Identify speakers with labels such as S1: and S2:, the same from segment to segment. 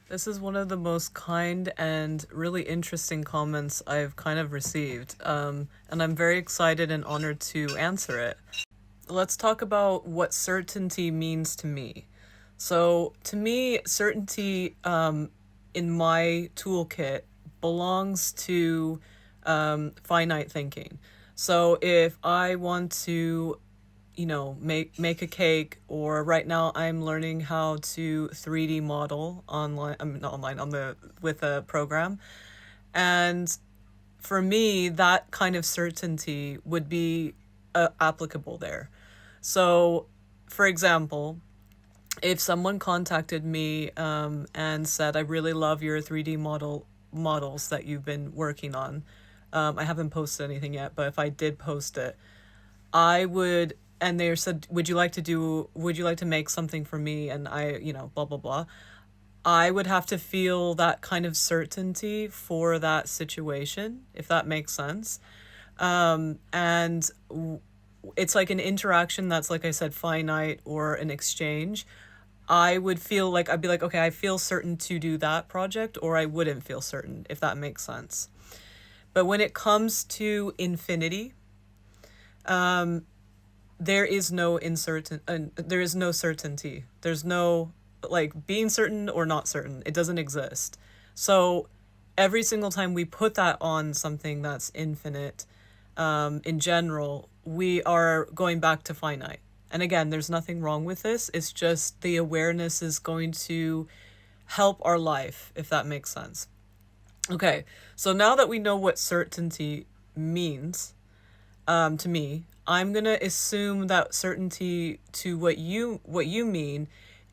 S1: This is one of the most kind and really interesting comments I've kind of received, and I'm very excited and honored to answer it. Let's talk about what certainty means to me. So, to me, certainty in my toolkit belongs to finite thinking. So, if I want to make a cake, or right now I'm learning how to 3D model online, I mean, not online, on the with a program. And for me, that kind of certainty would be applicable there. So, for example, if someone contacted me and said, I really love your 3D models that you've been working on. I haven't posted anything yet, but if I did post it, I would, and they said, would you like to make something for me? And blah, blah, blah. I would have to feel that kind of certainty for that situation, if that makes sense. And it's like an interaction that's, like I said, finite, or an exchange. I would feel like, I'd be like, okay, I feel certain to do that project, or I wouldn't feel certain, if that makes sense. But when it comes to infinity, there is no there is no certainty. There's no, like, being certain or not certain. It doesn't exist. So every single time we put that on something that's infinite, in general, we are going back to finite. And again, there's nothing wrong with this. It's just the awareness is going to help our life, if that makes sense. Okay, so now that we know what certainty means, to me, I'm gonna assume that certainty to what you mean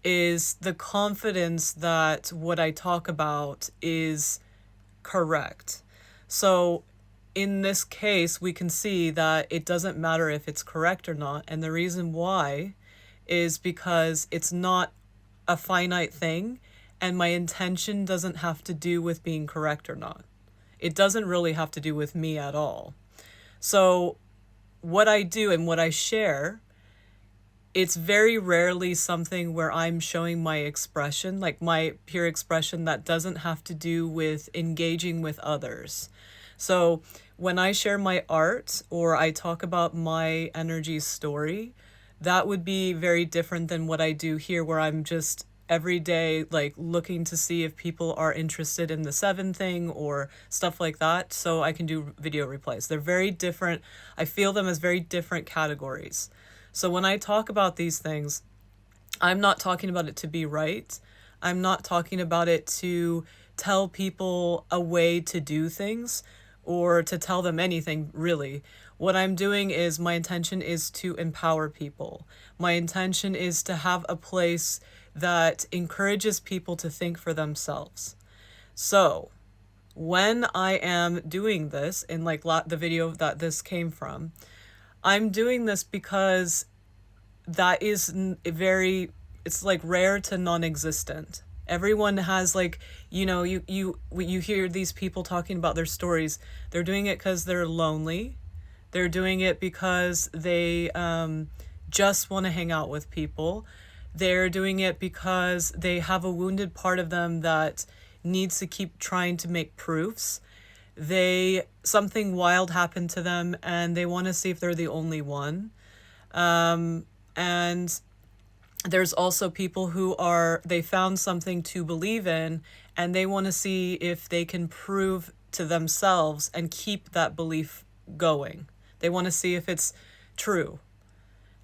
S1: is the confidence that what I talk about is correct. So in this case, we can see that it doesn't matter if it's correct or not, and the reason why is because it's not a finite thing, and my intention doesn't have to do with being correct or not. It doesn't really have to do with me at all. So what I do and what I share, it's very rarely something where I'm showing my expression, like my pure expression, that doesn't have to do with engaging with others. So when I share my art, or I talk about my energy story, that would be very different than what I do here, where I'm just every day, like, looking to see if people are interested in the seven thing or stuff like that, so I can do video replays. They're very different. I feel them as very different categories. So when I talk about these things, I'm not talking about it to be right. I'm not talking about it to tell people a way to do things, or to tell them anything, really. What I'm doing is, my intention is to empower people. My intention is to have a place that encourages people to think for themselves. So when I am doing this, in like the video that this came from, I'm doing this because that is very, it's like rare to non-existent. Everyone has, like, you hear these people talking about their stories. They're doing it because they're lonely. They're doing it because they just want to hang out with people. They're doing it because they have a wounded part of them that needs to keep trying to make proofs. Something wild happened to them, and they want to see if they're the only one. And there's also people who they found something to believe in, and they want to see if they can prove to themselves and keep that belief going. They want to see if it's true.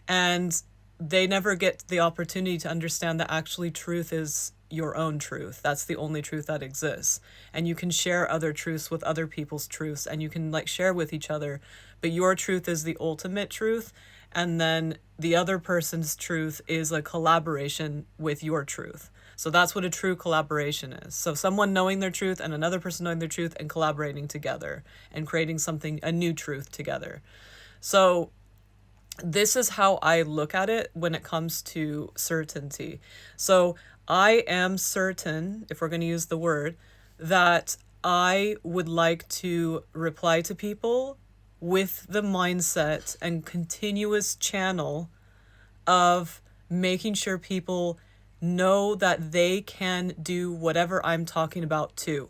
S1: And they never get the opportunity to understand that actually truth is your own truth. That's the only truth that exists. And you can share other truths with other people's truths, and you can, like, share with each other, but your truth is the ultimate truth. And then the other person's truth is a collaboration with your truth. So that's what a true collaboration is. So someone knowing their truth and another person knowing their truth and collaborating together and creating something, a new truth together. So this is how I look at it when it comes to certainty. So I am certain, if we're going to use the word, that I would like to reply to people with the mindset and continuous channel of making sure people know that they can do whatever I'm talking about too.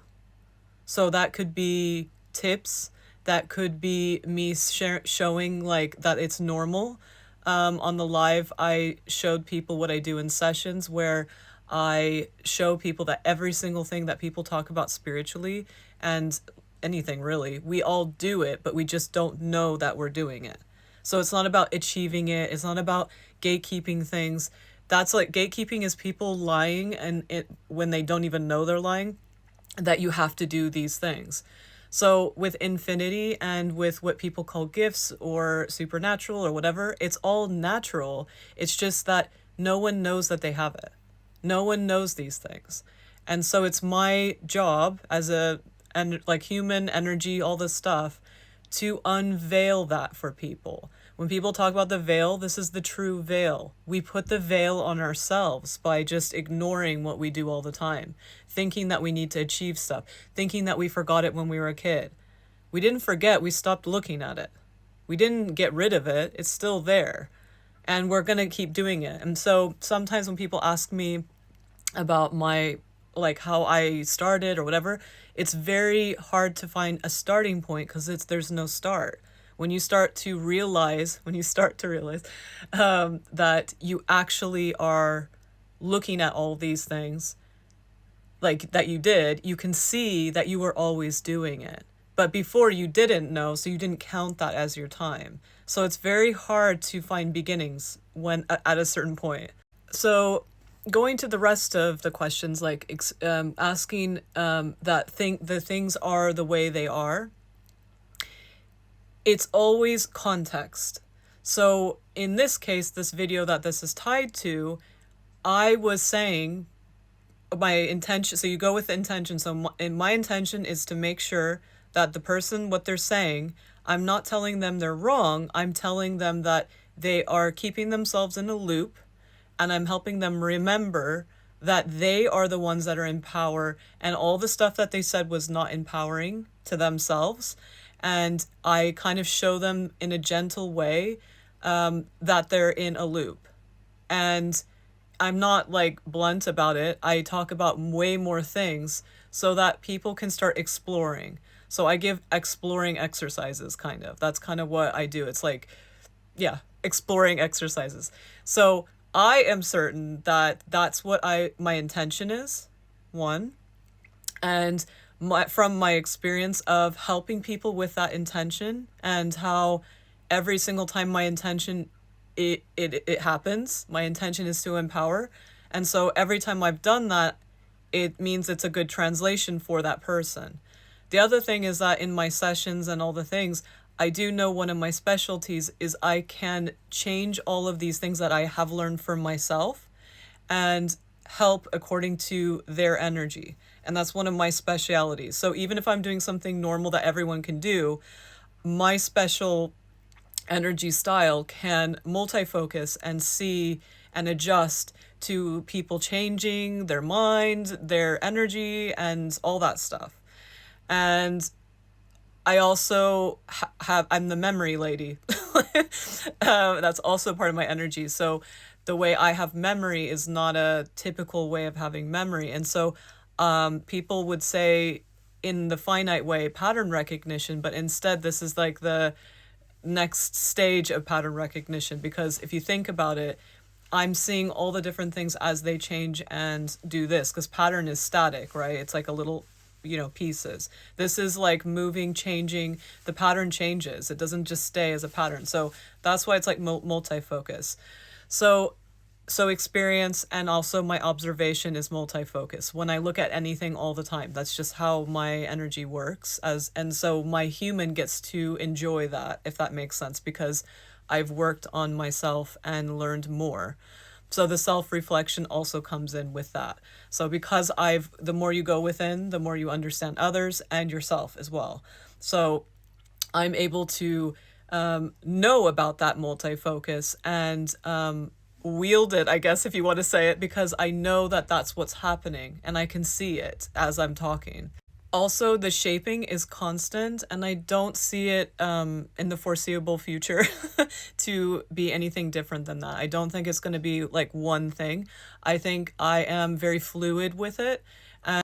S1: So that could be tips, that could be me showing like that it's normal. On the live, I showed people what I do in sessions where I show people that every single thing that people talk about spiritually and anything really, we all do it, but we just don't know that we're doing it. So it's not about achieving it, it's not about gatekeeping things. That's like gatekeeping is people lying and it when they don't even know they're lying that you have to do these things. So with infinity and with what people call gifts or supernatural or whatever, it's all natural. It's just that no one knows that they have it. No one knows these things. And so it's my job as a and like human energy, all this stuff, to unveil that for people. When people talk about the veil, this is the true veil. We put the veil on ourselves by just ignoring what we do all the time, thinking that we need to achieve stuff, thinking that we forgot it when we were a kid. We didn't forget, we stopped looking at it. We didn't get rid of it, it's still there. And we're going to keep doing it. And so sometimes when people ask me about my like how I started or whatever, it's very hard to find a starting point because there's no start. When you start to realize, that you actually are looking at all these things like that you did, you can see that you were always doing it. But before you didn't know, so you didn't count that as your time. So it's very hard to find beginnings when at a certain point. So going to the rest of the questions, like asking the things are the way they are, it's always context. So in this case, this video that this is tied to, I was saying my intention. So you go with the intention. So my intention is to make sure that the person, what they're saying, I'm not telling them they're wrong. I'm telling them that they are keeping themselves in a loop, and I'm helping them remember that they are the ones that are in power, and all the stuff that they said was not empowering to themselves. And I kind of show them in a gentle way that they're in a loop. And I'm not like blunt about it. I talk about way more things so that people can start exploring. So I give exploring exercises, kind of. That's kind of what I do. It's like, yeah, exploring exercises. So I am certain that that's what my intention is, one. And from my experience of helping people with that intention and how every single time my intention, it happens, my intention is to empower. And so every time I've done that, it means it's a good translation for that person. The other thing is that in my sessions and all the things, I do know one of my specialties is I can change all of these things that I have learned for myself and help according to their energy. And that's one of my specialities. So even if I'm doing something normal that everyone can do, my special energy style can multi-focus and see and adjust to people changing their mind, their energy, and all that stuff. And I also I'm the memory lady. That's also part of my energy. So the way I have memory is not a typical way of having memory. And so people would say in the finite way pattern recognition, but instead this is like the next stage of pattern recognition, because if you think about it, I'm seeing all the different things as they change and do this, because pattern is static, right? It's like a little pieces. This is like moving, changing. The pattern changes. It doesn't just stay as a pattern. So that's why it's like multi-focus. So experience and also my observation is multi-focus. When I look at anything all the time, that's just how my energy works. And so my human gets to enjoy that, if that makes sense, because I've worked on myself and learned more. So the self-reflection also comes in with that. So because the more you go within, the more you understand others and yourself as well. So I'm able to know about that multi-focus and wield it, I guess, if you want to say it, because I know that that's what's happening and I can see it as I'm talking. Also, the shaping is constant, and I don't see it in the foreseeable future to be anything different than that. I don't think it's going to be like one thing. I think I am very fluid with it,